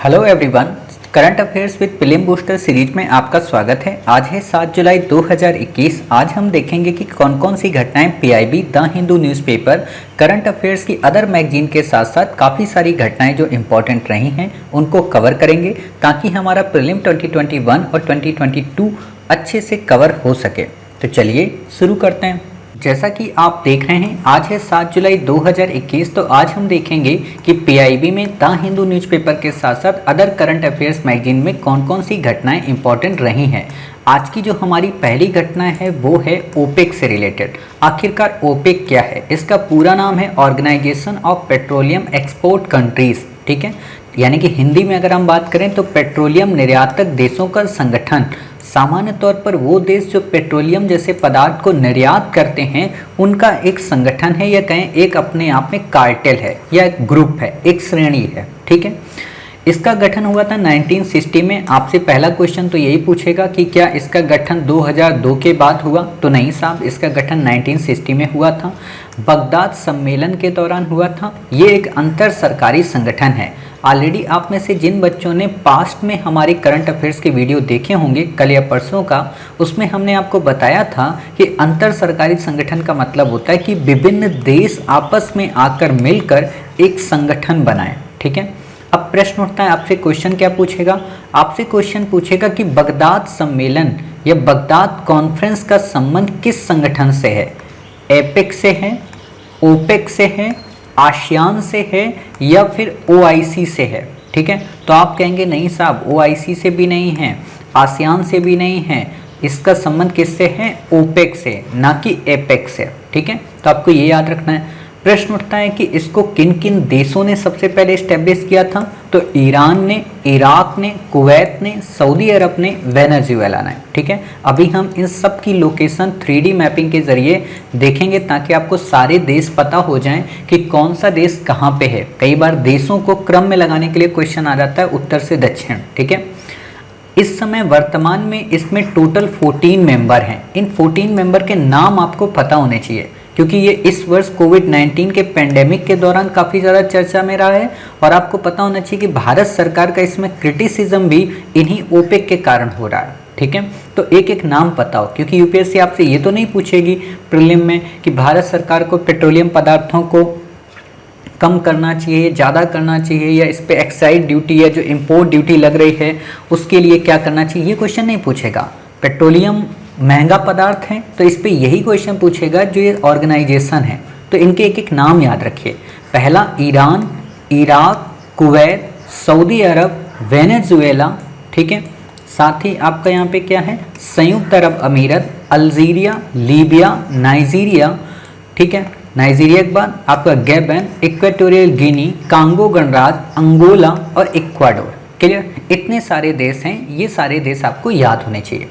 Hello everyone, current affairs with film booster series में आपका स्वागत है। आज है 7 जुलाई 2021। आज हम देखेंगे कि कौन कौन सी घटनाएं PIB, the Hindu newspaper, current affairs की अदर मैगजीन के साथ साथ काफ़ी सारी घटनाएं जो इम्पोर्टेंट रही हैं उनको कवर करेंगे ताकि हमारा प्रीलिम 2021 और 2022 अच्छे से कवर हो सके। तो चलिए शुरू करते हैं। जैसा कि आप देख रहे हैं आज है 7 जुलाई 2021। तो आज हम देखेंगे कि पीआईबी में द हिंदू न्यूज़पेपर के साथ साथ अदर करंट अफेयर्स मैगजीन में कौन कौन सी घटनाएं इंपॉर्टेंट रही हैं। आज की जो हमारी पहली घटना है वो है ओपेक से रिलेटेड। आखिरकार ओपेक क्या है? इसका पूरा नाम है organisation of petroleum export countries. ठीक है, यानी कि हिंदी में अगर हम बात करें तो पेट्रोलियम निर्यातक देशों का संगठन। सामान्य तौर पर वो देश जो पेट्रोलियम जैसे पदार्थ को निर्यात करते हैं उनका एक संगठन है, या कहें एक अपने आप में कार्टेल है या एक ग्रुप है, एक श्रेणी है। ठीक है, इसका गठन हुआ था 1960 में। आपसे पहला क्वेश्चन तो यही पूछेगा कि क्या इसका गठन 2002 के बाद हुआ? तो नहीं साहब, इसका गठन 1960 में हुआ था, बगदाद सम्मेलन के दौरान हुआ था। ये एक अंतर सरकारी संगठन है। ऑलरेडी आप में से जिन बच्चों ने पास्ट में हमारे करंट अफेयर्स के वीडियो देखे होंगे कल या परसों का, उसमें हमने आपको बताया था कि अंतर सरकारी संगठन का मतलब होता है कि विभिन्न देश आपस में आकर मिलकर एक संगठन बनाएं। ठीक है, अब प्रश्न उठता है, आपसे क्वेश्चन क्या पूछेगा? आपसे क्वेश्चन पूछेगा कि बगदाद सम्मेलन या बगदाद कॉन्फ्रेंस का संबंध किस संगठन से है? एपेक से है, ओपेक से है, आसियान से है या फिर ओआईसी से है? ठीक है, तो आप कहेंगे नहीं साहब, ओआईसी से भी नहीं है, आसियान से भी नहीं है, इसका संबंध किससे है? ओपेक से, ना कि एपेक से। ठीक है, तो आपको ये याद रखना है। प्रश्न उठता है कि इसको किन किन देशों ने सबसे पहले एस्टेब्लिश किया था? तो ईरान ने, इराक ने, कुवैत ने, सऊदी अरब ने, वेनेजुएला ने। ठीक है, अभी हम इन सब की लोकेशन 3D मैपिंग के जरिए देखेंगे ताकि आपको सारे देश पता हो जाएं कि कौन सा देश कहाँ पे है। कई बार देशों को क्रम में लगाने के लिए क्वेश्चन आ जाता है उत्तर से दक्षिण। ठीक है, इस समय वर्तमान में इसमें टोटल 14 मेंबर हैं। इन 14 मेंबर के नाम आपको पता होने चाहिए क्योंकि ये इस वर्ष कोविड-19 के पेंडेमिक के दौरान काफ़ी ज़्यादा चर्चा में रहा है, और आपको पता होना चाहिए कि भारत सरकार का इसमें क्रिटिसिज्म भी इन्हीं ओपेक के कारण हो रहा है। ठीक है, तो एक एक नाम पता हो, क्योंकि यूपीएससी आपसे ये तो नहीं पूछेगी प्रीलिम में कि भारत सरकार को पेट्रोलियम पदार्थों को कम करना चाहिए, ज़्यादा करना चाहिए, या इस पर एक्साइज ड्यूटी या जो इम्पोर्ट ड्यूटी लग रही है उसके लिए क्या करना चाहिए, ये क्वेश्चन नहीं पूछेगा। पेट्रोलियम महंगा पदार्थ है तो इस पे यही क्वेश्चन पूछेगा जो ये ऑर्गेनाइजेशन है। तो इनके एक एक नाम याद रखिए। पहला ईरान, इराक, कुवैत, सऊदी अरब, वेनेजुएला। ठीक है, साथ ही आपका यहाँ पे क्या है? संयुक्त अरब अमीरत, अल्जीरिया, लीबिया, नाइजीरिया। ठीक है, नाइजीरिया के बाद आपका गैबन, इक्वेटोरियल गिनी, कांगो गणराज्य, अंगोला और इक्वाडोर। क्लियर? इतने सारे देश हैं, ये सारे देश आपको याद होने चाहिए।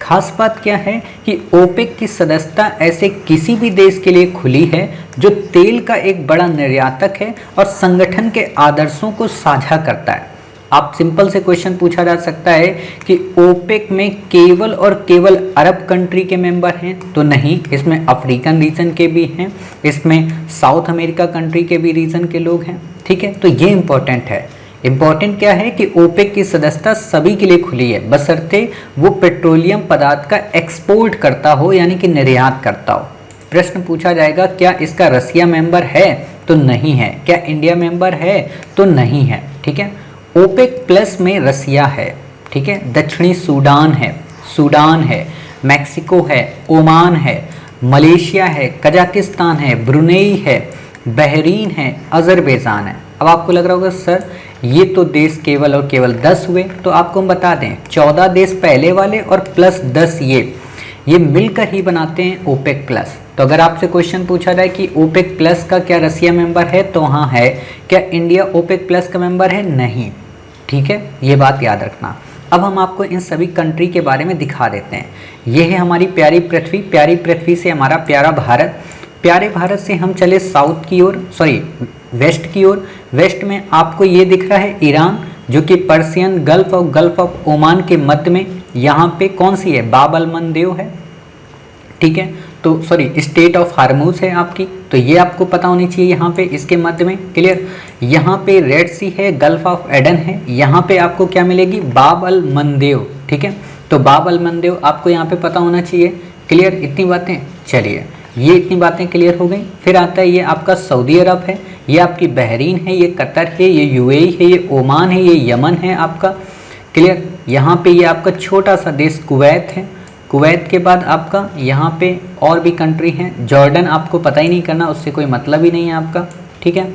खास बात क्या है कि ओपेक की सदस्यता ऐसे किसी भी देश के लिए खुली है जो तेल का एक बड़ा निर्यातक है और संगठन के आदर्शों को साझा करता है। आप सिंपल से क्वेश्चन पूछा जा सकता है कि ओपेक में केवल और केवल अरब कंट्री के मेंबर हैं? तो नहीं, इसमें अफ्रीकन रीजन के भी हैं, इसमें साउथ अमेरिका कंट्री के भी रीजन के लोग हैं। ठीक है, तो ये इंपॉर्टेंट है। इंपॉर्टेंट क्या है कि ओपेक की सदस्यता सभी के लिए खुली है बशर्ते वो पेट्रोलियम पदार्थ का एक्सपोर्ट करता हो, यानी कि निर्यात करता हो। प्रश्न पूछा जाएगा क्या इसका रसिया मेंबर है? तो नहीं है। क्या इंडिया मेंबर है? तो नहीं है। ठीक है, ओपेक प्लस में रसिया है। ठीक है, दक्षिणी सूडान है, सूडान है, मैक्सिको है, ओमान है, मलेशिया है, कजाकिस्तान है, ब्रुनेई है, बहरीन है, अजरबैजान है। अब आपको लग रहा होगा सर ये तो देश केवल और केवल 10 हुए, तो आपको हम बता दें 14 देश पहले वाले और प्लस 10 ये मिलकर ही बनाते हैं ओपेक प्लस। तो अगर आपसे क्वेश्चन पूछा जाए कि ओपेक प्लस का क्या रसिया मेंबर है? तो हाँ है। क्या इंडिया ओपेक प्लस का मेंबर है? नहीं। ठीक है, ये बात याद रखना। अब हम आपको इन सभी कंट्री के बारे में दिखा देते हैं। ये है हमारी प्यारी पृथ्वी, प्यारी पृथ्वी से हमारा प्यारा भारत, प्यारे भारत से हम चले साउथ की ओर, वेस्ट की ओर। वेस्ट में आपको ये दिख रहा है ईरान, जो कि पर्सियन गल्फ और गल्फ ऑफ ओमान के मध्य में, यहाँ पे कौन सी है? बाब अल मंदेब है। ठीक है, तो सॉरी स्टेट ऑफ हार्मूज है आपकी, तो ये आपको पता होनी चाहिए यहाँ पे इसके मध्य में। क्लियर। यहाँ पे रेड सी है, गल्फ ऑफ एडन है, यहाँ पे आपको क्या मिलेगी, बाब अल मंदेव। ठीक है, तो बाब अल मंदेव आपको यहाँ पे पता होना चाहिए। क्लियर, इतनी बातें। चलिए ये इतनी बातें क्लियर हो गई। फिर आता है ये आपका सऊदी अरब है, ये आपकी बहरीन है, ये कतर है, ये यूएई है, ये ओमान है, ये यमन है आपका। क्लियर। यहाँ पे ये आपका छोटा सा देश कुवैत है। कुवैत के बाद आपका यहाँ पे और भी कंट्री हैं। जॉर्डन आपको पता ही नहीं करना, उससे कोई मतलब ही नहीं है आपका। ठीक है,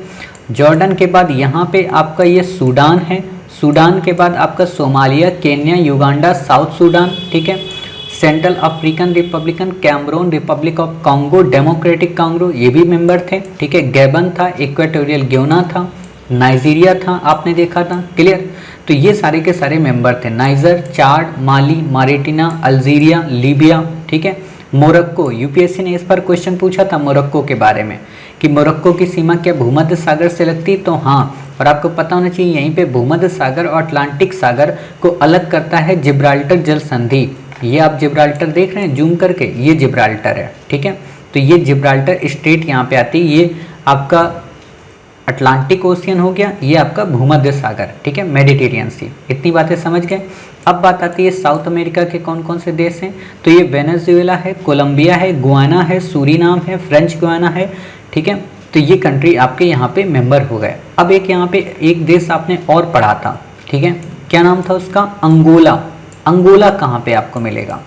जॉर्डन के बाद यहाँ पे आपका ये सूडान है। सूडान के बाद आपका Somalia, Kenya, Uganda, South Sudan. ठीक है, Central African Republican, Cameroon, Republic of Congo, Democratic Congo, ये भी मेंबर थे। ठीक है, गैबन था, इक्वेटोरियल गियोना था, नाइजीरिया था, आपने देखा था। क्लियर, तो ये सारे के सारे मेंबर थे। नाइजर, चाड, माली, मारिटिना, अल्जीरिया, लीबिया। ठीक है, मोरक्को, यूपीएससी ने इस पर क्वेश्चन पूछा था मोरक्को के बारे में कि मोरक्को की सीमा क्या भूमध्य सागर से लगती, तो हाँ, और आपको पता होना चाहिए यहीं पे भूमध्य सागर और अटलांटिक सागर को अलग करता है जिब्राल्टर जल संधि। ये आप जिब्राल्टर देख रहे हैं जूम करके, ये जिब्राल्टर है। ठीक है, तो ये जिब्राल्टर स्टेट यहाँ पे आती है, ये आपका अटलांटिक ओशियन हो गया, ये आपका भूमध्य सागर। ठीक है, मेडिटेरियन सी। इतनी बातें समझ गए। अब बात आती है साउथ अमेरिका के कौन कौन से देश हैं, तो ये वेनेजुएला है, कोलंबिया है, गुआना है, सूरीनाम है, फ्रेंच गुआना है। ठीक है, तो ये कंट्री आपके यहाँ पे मेंबर हो गए। अब एक यहाँ पे एक देश आपने और पढ़ा था। ठीक है, क्या नाम था उसका, अंगोला। अंगोला कहाँ पे आपको मिलेगा,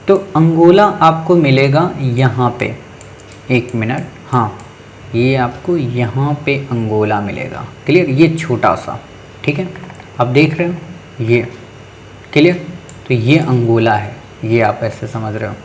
तो अंगोला आपको मिलेगा यहाँ पे, एक मिनट, हाँ, ये आपको यहाँ पे अंगोला मिलेगा। क्लियर, ये छोटा सा। ठीक है, आप देख रहे हो ये। क्लियर, तो ये अंगोला है, ये आप ऐसे समझ रहे हो।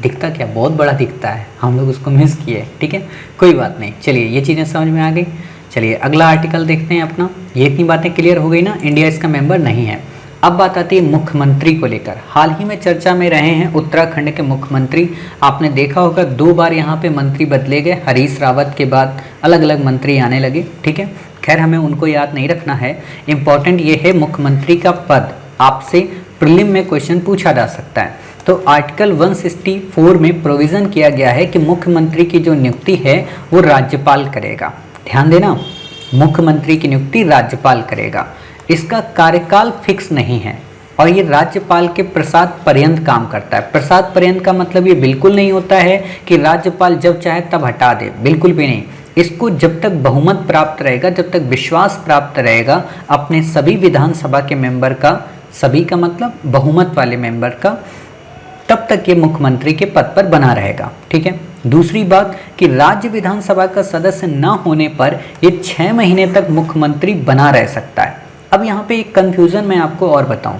दिखता क्या, बहुत बड़ा दिखता है, हम लोग उसको मिस किए। ठीक है, कोई बात नहीं। चलिए ये चीज़ें समझ में आ गई। चलिए अगला आर्टिकल देखते हैं अपना। ये इतनी बातें क्लियर हो गई ना, इंडिया इसका मेंबर नहीं है। अब बात आती है मुख्यमंत्री को लेकर। हाल ही में चर्चा में रहे हैं उत्तराखंड के मुख्यमंत्री। आपने देखा होगा 2 बार यहाँ पे मंत्री बदले गए, हरीश रावत के बाद अलग अलग मंत्री आने लगे। ठीक है, खैर हमें उनको याद नहीं रखना है, इम्पॉर्टेंट ये है मुख्यमंत्री का पद आपसे प्रीलिम में क्वेश्चन पूछा जा सकता है। तो आर्टिकल 164 में प्रोविज़न किया गया है कि मुख्यमंत्री की जो नियुक्ति है वो राज्यपाल करेगा। ध्यान देना, मुख्यमंत्री की नियुक्ति राज्यपाल करेगा। इसका कार्यकाल फिक्स नहीं है और ये राज्यपाल के प्रसाद पर्यंत काम करता है। प्रसाद पर्यंत का मतलब ये बिल्कुल नहीं होता है कि राज्यपाल जब चाहे तब हटा दे, बिल्कुल भी नहीं। इसको जब तक बहुमत प्राप्त रहेगा, जब तक विश्वास प्राप्त रहेगा अपने सभी विधानसभा के मेंबर का, सभी का मतलब बहुमत वाले मेंबर का, तब तक ये मुख्यमंत्री के पद पर बना रहेगा। ठीक है, दूसरी बात कि राज्य विधानसभा का सदस्य न होने पर ये 6 महीने तक मुख्यमंत्री बना रह सकता है। अब यहाँ पे एक कंफ्यूजन मैं आपको और बताऊं,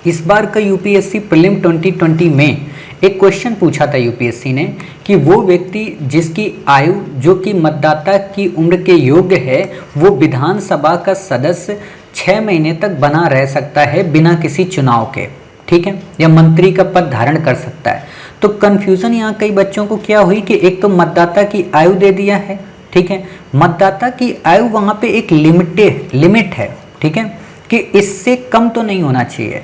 इस बार का यूपीएससी प्रीलिम 2020 में एक क्वेश्चन पूछा था यूपीएससी ने कि वो व्यक्ति जिसकी आयु जो कि मतदाता की उम्र के योग्य है वो विधानसभा का सदस्य 6 महीने तक बना रह सकता है बिना किसी चुनाव के। ठीक है, या मंत्री का पद धारण कर सकता है। तो कंफ्यूजन यहाँ कई बच्चों को क्या हुई कि एक तो मतदाता की आयु दे दिया है। ठीक है, मतदाता की आयु वहाँ पे एक लिमिट है। ठीक है, कि इससे कम तो नहीं होना चाहिए।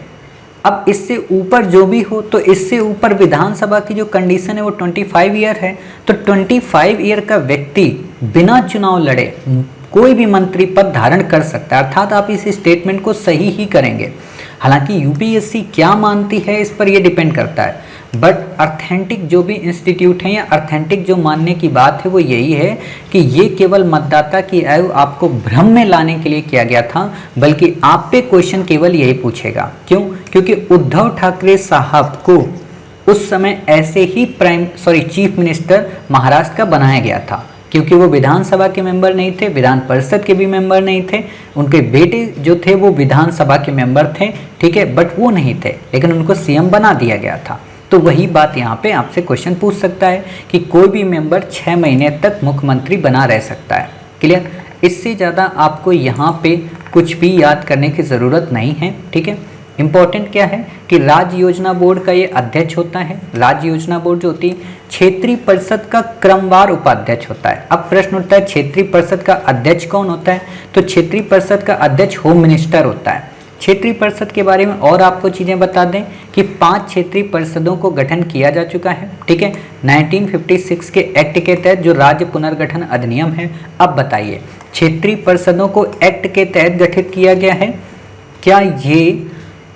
अब इससे ऊपर जो भी हो, तो इससे ऊपर विधानसभा की जो कंडीशन है वो 25 ईयर है। तो 25 ईयर का व्यक्ति बिना चुनाव लड़े कोई भी मंत्री पद धारण कर सकता है, अर्थात आप इस स्टेटमेंट को सही ही करेंगे। हालांकि यूपीएससी क्या मानती है इस पर यह डिपेंड करता है, बट ऑथेंटिक जो भी इंस्टीट्यूट हैं या ऑथेंटिक जो मानने की बात है वो यही है कि ये केवल मतदाता की आयु आपको भ्रम में लाने के लिए किया गया था, बल्कि आप पे क्वेश्चन केवल यही पूछेगा। क्यों? क्योंकि उद्धव ठाकरे साहब को उस समय ऐसे ही चीफ मिनिस्टर महाराष्ट्र का बनाया गया था, क्योंकि वो विधानसभा के मेंबर नहीं थे, विधान परिषद के भी मेंबर नहीं थे। उनके बेटे जो थे वो विधानसभा के मेंबर थे, ठीक है, बट वो नहीं थे, लेकिन उनको सीएम बना दिया गया था। तो वही बात यहाँ पे आपसे क्वेश्चन पूछ सकता है कि कोई भी मेंबर 6 महीने तक मुख्यमंत्री बना रह सकता है। क्लियर? इससे ज़्यादा आपको यहाँ पे कुछ भी याद करने की ज़रूरत नहीं है। ठीक है, इम्पॉर्टेंट क्या है कि राज्य योजना बोर्ड का ये अध्यक्ष होता है। राज्य योजना बोर्ड जो होती है क्षेत्रीय परिषद का क्रमवार उपाध्यक्ष होता है। अब प्रश्न उठता है क्षेत्रीय परिषद का अध्यक्ष कौन होता है? तो क्षेत्रीय परिषद का अध्यक्ष होम मिनिस्टर होता है। क्षेत्रीय परिषद के बारे में और आपको चीज़ें बता दें कि 5 क्षेत्रीय परिषदों को गठन किया जा चुका है, ठीक है, 1956 के एक्ट के तहत जो राज्य पुनर्गठन अधिनियम है। अब बताइए, क्षेत्रीय परिषदों को एक्ट के तहत गठित किया गया है, क्या ये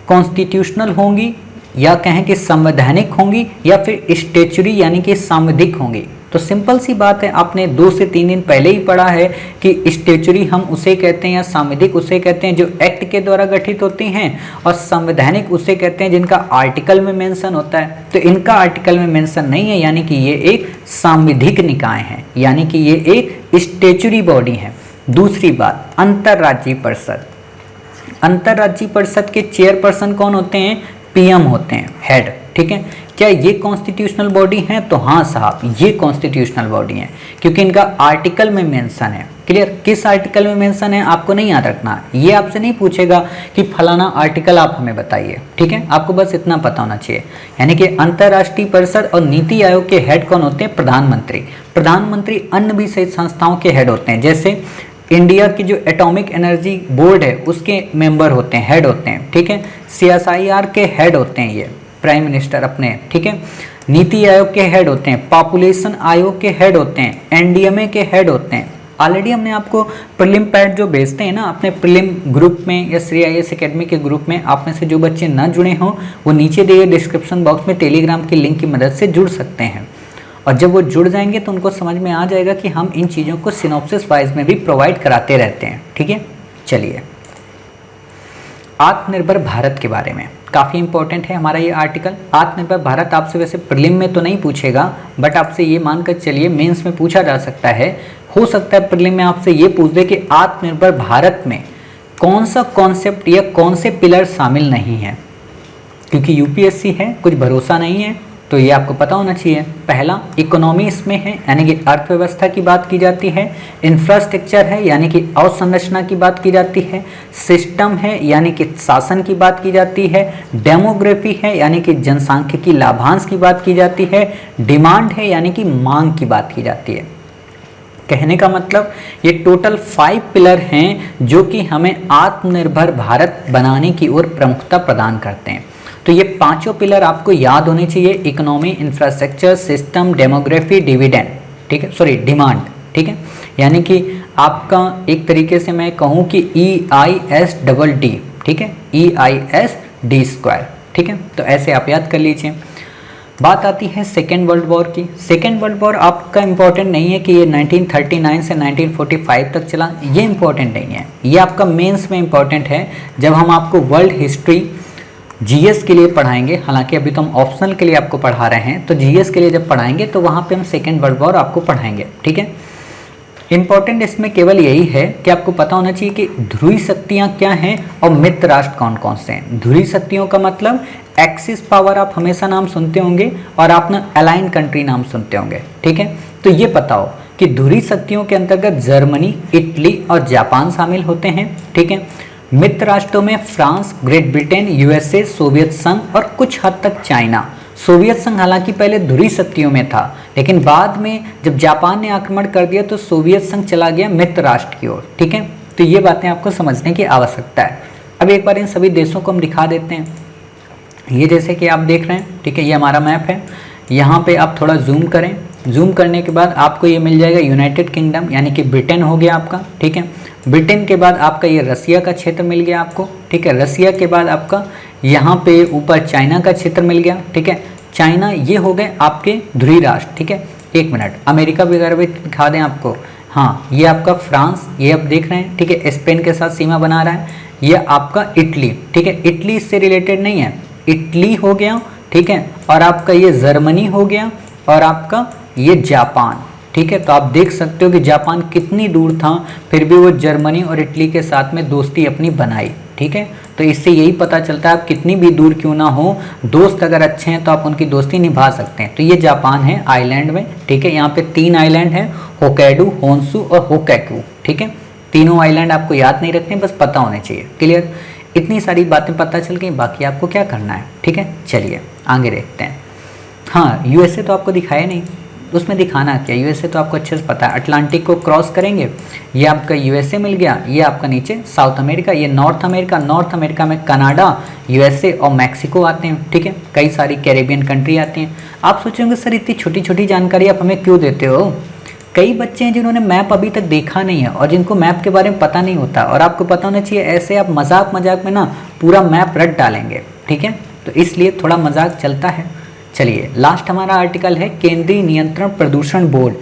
कॉन्स्टिट्यूशनल होंगी या कहें कि संवैधानिक होंगी या फिर स्टैच्यूटरी यानी कि सांविधिक होंगी? तो सिंपल सी बात है, आपने 2 से 3 दिन पहले ही पढ़ा है कि स्टैच्यूटरी हम उसे कहते हैं या सांविधिक उसे कहते हैं जो एक्ट के द्वारा गठित होती हैं, और संवैधानिक उसे कहते हैं जिनका आर्टिकल में मेंशन होता है। तो इनका आर्टिकल में मेंशन नहीं है, यानी कि ये एक सांविधिक निकाय है, यानी कि ये एक स्टैच्यूटरी बॉडी है। दूसरी बात, अंतर्राज्यीय परिषद। अंतर्राज्यीय परिषद के चेयरपर्सन कौन होते हैं? पीएम होते हैं, हेड, ठीक है। क्या ये कॉन्स्टिट्यूशनल बॉडी है? तो हाँ साहब, ये कॉन्स्टिट्यूशनल बॉडी है, क्योंकि इनका आर्टिकल में मेंशन है। क्लियर? किस आर्टिकल में मेंशन है आपको नहीं याद रखना, ये आपसे नहीं पूछेगा कि फलाना आर्टिकल आप हमें बताइए, ठीक है, आपको बस इतना पता होना चाहिए। यानी कि अंतर्राष्ट्रीय परिषद और नीति आयोग के हेड कौन होते हैं? प्रधानमंत्री। प्रधानमंत्री अन्य भी सहित संस्थाओं के हेड होते हैं, जैसे इंडिया की जो एटॉमिक एनर्जी बोर्ड है उसके मेंबर होते हैं, हेड होते हैं, ठीक है। CSIR के हेड होते हैं ये प्राइम मिनिस्टर अपने, ठीक है। नीति आयोग के हेड होते हैं, पॉपुलेशन आयोग के हेड होते हैं, NDMA के हेड होते हैं। ऑलरेडी हमने आपको प्रीलिम पैड जो भेजते हैं ना अपने प्रीलिम ग्रुप में या श्री IAS एकेडमी के ग्रुप में, आप में से जो बच्चे ना जुड़े हों वो नीचे दिए डिस्क्रिप्शन बॉक्स में टेलीग्राम की लिंक की मदद से जुड़ सकते हैं, और जब वो जुड़ जाएंगे तो उनको समझ में आ जाएगा कि हम इन चीज़ों को सिनॉप्सिस वाइज में भी प्रोवाइड कराते रहते हैं, ठीक है। चलिए, आत्मनिर्भर भारत के बारे में काफ़ी इंपॉर्टेंट है हमारा ये आर्टिकल। आत्मनिर्भर भारत आपसे वैसे प्रीलिम में तो नहीं पूछेगा, बट आपसे ये मानकर चलिए मेंस में पूछा जा सकता है। हो सकता है प्रीलिम में आपसे ये पूछ दे कि आत्मनिर्भर भारत में कौन सा कॉन्सेप्ट या कौन से पिलर शामिल नहीं है, क्योंकि UPSC है, कुछ भरोसा नहीं है, तो ये आपको पता होना चाहिए। पहला, इकोनॉमी इसमें है, यानी कि अर्थव्यवस्था की बात की जाती है। इंफ्रास्ट्रक्चर है, यानी कि अवसंरचना की बात की जाती है। सिस्टम है, यानी कि शासन की बात की जाती है। डेमोग्राफी है, यानी कि जनसांख्यिकी लाभांश की बात की जाती है। डिमांड है, यानी कि मांग की बात की जाती है। कहने का मतलब ये टोटल 5 पिलर हैं जो कि हमें आत्मनिर्भर भारत बनाने की ओर प्रमुखता प्रदान करते हैं। तो ये 5 पिलर आपको याद होने चाहिए, economy, infrastructure, system, demography, dividend, ठीक है, सॉरी डिमांड, ठीक है। यानी कि आपका एक तरीके से मैं कहूँ कि EISDD, ठीक है, EISD², ठीक है। तो ऐसे आप याद कर लीजिए। बात आती है सेकेंड वर्ल्ड वॉर की। सेकेंड वर्ल्ड वॉर आपका इंपॉर्टेंट नहीं है कि ये 1939 से 1945 तक चला, ये इंपॉर्टेंट नहीं है, ये आपका मेंस में इंपॉर्टेंट है जब हम आपको वर्ल्ड हिस्ट्री GS के लिए पढ़ाएंगे। हालांकि अभी तो हम ऑप्शनल के लिए आपको पढ़ा रहे हैं, तो GS के लिए जब पढ़ाएंगे तो वहाँ पे हम सेकेंड वर्ल्ड वॉर आपको पढ़ाएंगे, ठीक है। इंपॉर्टेंट इसमें केवल यही है कि आपको पता होना चाहिए कि ध्रुवीय शक्तियाँ क्या हैं और मित्र राष्ट्र कौन कौन से हैं। ध्रुवीय शक्तियों का मतलब एक्सिस पावर आप हमेशा नाम सुनते होंगे, और आप ना अलाइन कंट्री नाम सुनते होंगे, ठीक है। तो ये पता हो कि ध्रुवीय शक्तियों के अंतर्गत जर्मनी, इटली और जापान शामिल होते हैं, ठीक है। मित्र राष्ट्रों में France, great Britain, USA, Soviet संघ और कुछ हद तक चाइना। सोवियत संघ हालांकि पहले ध्रुवीय शक्तियों में था, लेकिन बाद में जब जापान ने आक्रमण कर दिया तो सोवियत संघ चला गया मित्र राष्ट्र की ओर, ठीक है। तो ये बातें आपको समझने की आवश्यकता है। अब एक बार इन सभी देशों को हम दिखा देते हैं। ये जैसे कि आप देख रहे हैं, ठीक है, ये हमारा मैप है। यहाँ पे आप थोड़ा जूम करें, जूम करने के बाद आपको ये मिल जाएगा यूनाइटेड किंगडम, यानी कि ब्रिटेन हो गया आपका, ठीक है। ब्रिटेन के बाद आपका ये रसिया का क्षेत्र मिल गया आपको, ठीक है। रसिया के बाद आपका यहाँ पे ऊपर चाइना का क्षेत्र मिल गया, ठीक है। चाइना, ये हो गए आपके ध्रुवीय राष्ट्र, ठीक है। एक मिनट, अमेरिका वगैरह भी दिखा दें आपको। हाँ, ये आपका फ्रांस, ये आप देख रहे हैं, ठीक है, स्पेन के साथ सीमा बना रहा है। ये आपका इटली, ठीक है, इटली इससे रिलेटेड नहीं है, इटली हो गया, ठीक है। और आपका ये जर्मनी हो गया, और आपका ये जापान, ठीक है। तो आप देख सकते हो कि जापान कितनी दूर था, फिर भी वो जर्मनी और इटली के साथ में दोस्ती अपनी बनाई, ठीक है। तो इससे यही पता चलता है आप कितनी भी दूर क्यों ना हो, दोस्त अगर अच्छे हैं तो आप उनकी दोस्ती निभा सकते हैं। तो ये जापान है आइलैंड में, ठीक है। यहाँ पे 3 आइलैंड है, होक्काइडो, होन्शु और होक्काइकू, ठीक है। तीनों आइलैंड आपको याद नहीं रखने, बस पता होने चाहिए। क्लियर? इतनी सारी बातें पता चल गई, बाकी आपको क्या करना है, ठीक है। चलिए आगे देखते हैं। हाँ, USA तो आपको दिखाया नहीं, उसमें दिखाना क्या, यूएसए तो आपको अच्छे से पता है, अटलांटिक को क्रॉस करेंगे, ये आपका यूएसए मिल गया, ये आपका नीचे साउथ अमेरिका, ये नॉर्थ अमेरिका, नॉर्थ अमेरिका में कनाडा, यूएसए और मैक्सिको आते हैं, ठीक है, कई सारी कैरेबियन कंट्री आती हैं। आप सोचेंगे सर इतनी छोटी छोटी जानकारी आप हमें क्यों देते हो? कई बच्चे हैं जिन्होंने मैप अभी तक देखा नहीं है और जिनको मैप के बारे में पता नहीं होता, और आपको पता होना चाहिए, ऐसे आप मजाक मजाक में ना पूरा मैप रट डालेंगे, ठीक है, तो इसलिए थोड़ा मजाक चलता है। चलिए लास्ट हमारा आर्टिकल है केंद्रीय नियंत्रण प्रदूषण बोर्ड।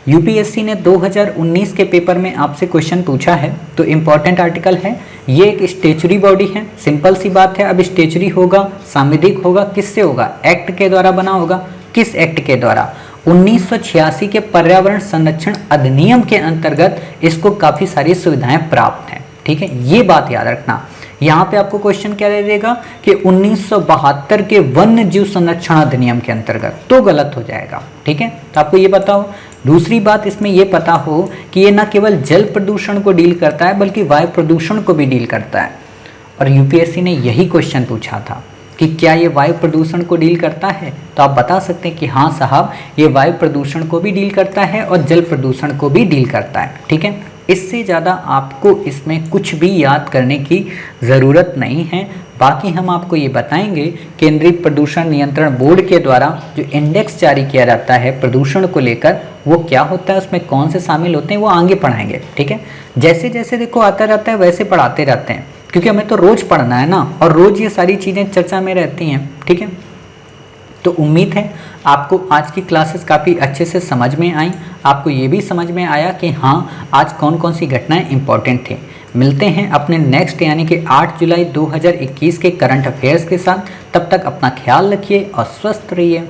यूपीएससी ने 2019 के पेपर में आपसे क्वेश्चन पूछा है, तो इम्पॉर्टेंट आर्टिकल है। ये एक स्टेचुरी बॉडी है, सिंपल सी बात है। अब स्टेचुरी होगा, सांविधिक होगा, किससे होगा? एक्ट के द्वारा बना होगा। किस एक्ट के द्वारा? 1986 के पर्यावरण संरक्षण अधिनियम के अंतर्गत इसको काफ़ी सारी सुविधाएं प्राप्त हैं, ठीक है, ये बात याद रखना। यहाँ पे आपको क्वेश्चन क्या दे देगा कि 1972 के वन्य जीव संरक्षण अधिनियम के अंतर्गत, तो गलत हो जाएगा, ठीक है, तो आपको ये पता हो। दूसरी बात इसमें ये पता हो कि ये न केवल जल प्रदूषण को डील करता है बल्कि वायु प्रदूषण को भी डील करता है, और यूपीएससी ने यही क्वेश्चन पूछा था कि क्या ये वायु प्रदूषण को डील करता है, तो आप बता सकते हैं कि हाँ साहब, ये वायु प्रदूषण को भी डील करता है और जल प्रदूषण को भी डील करता है, ठीक है। इससे ज़्यादा आपको इसमें कुछ भी याद करने की ज़रूरत नहीं है। बाकी हम आपको ये बताएंगे केंद्रीय प्रदूषण नियंत्रण बोर्ड के द्वारा जो इंडेक्स जारी किया जाता है प्रदूषण को लेकर, वो क्या होता है, उसमें कौन से शामिल होते हैं, वो आगे पढ़ाएंगे, ठीक है। जैसे जैसे देखो आता रहता है वैसे पढ़ाते रहते हैं, क्योंकि हमें तो रोज़ पढ़ना है ना, और रोज़ ये सारी चीज़ें चर्चा में रहती हैं, ठीक है। तो उम्मीद है आपको आज की क्लासेस काफ़ी अच्छे से समझ में आई, आपको ये भी समझ में आया कि हाँ आज कौन कौन सी घटनाएं इंपॉर्टेंट थे। मिलते हैं अपने नेक्स्ट यानी कि 8 जुलाई 2021 के करंट अफेयर्स के साथ। तब तक अपना ख्याल रखिए और स्वस्थ रहिए।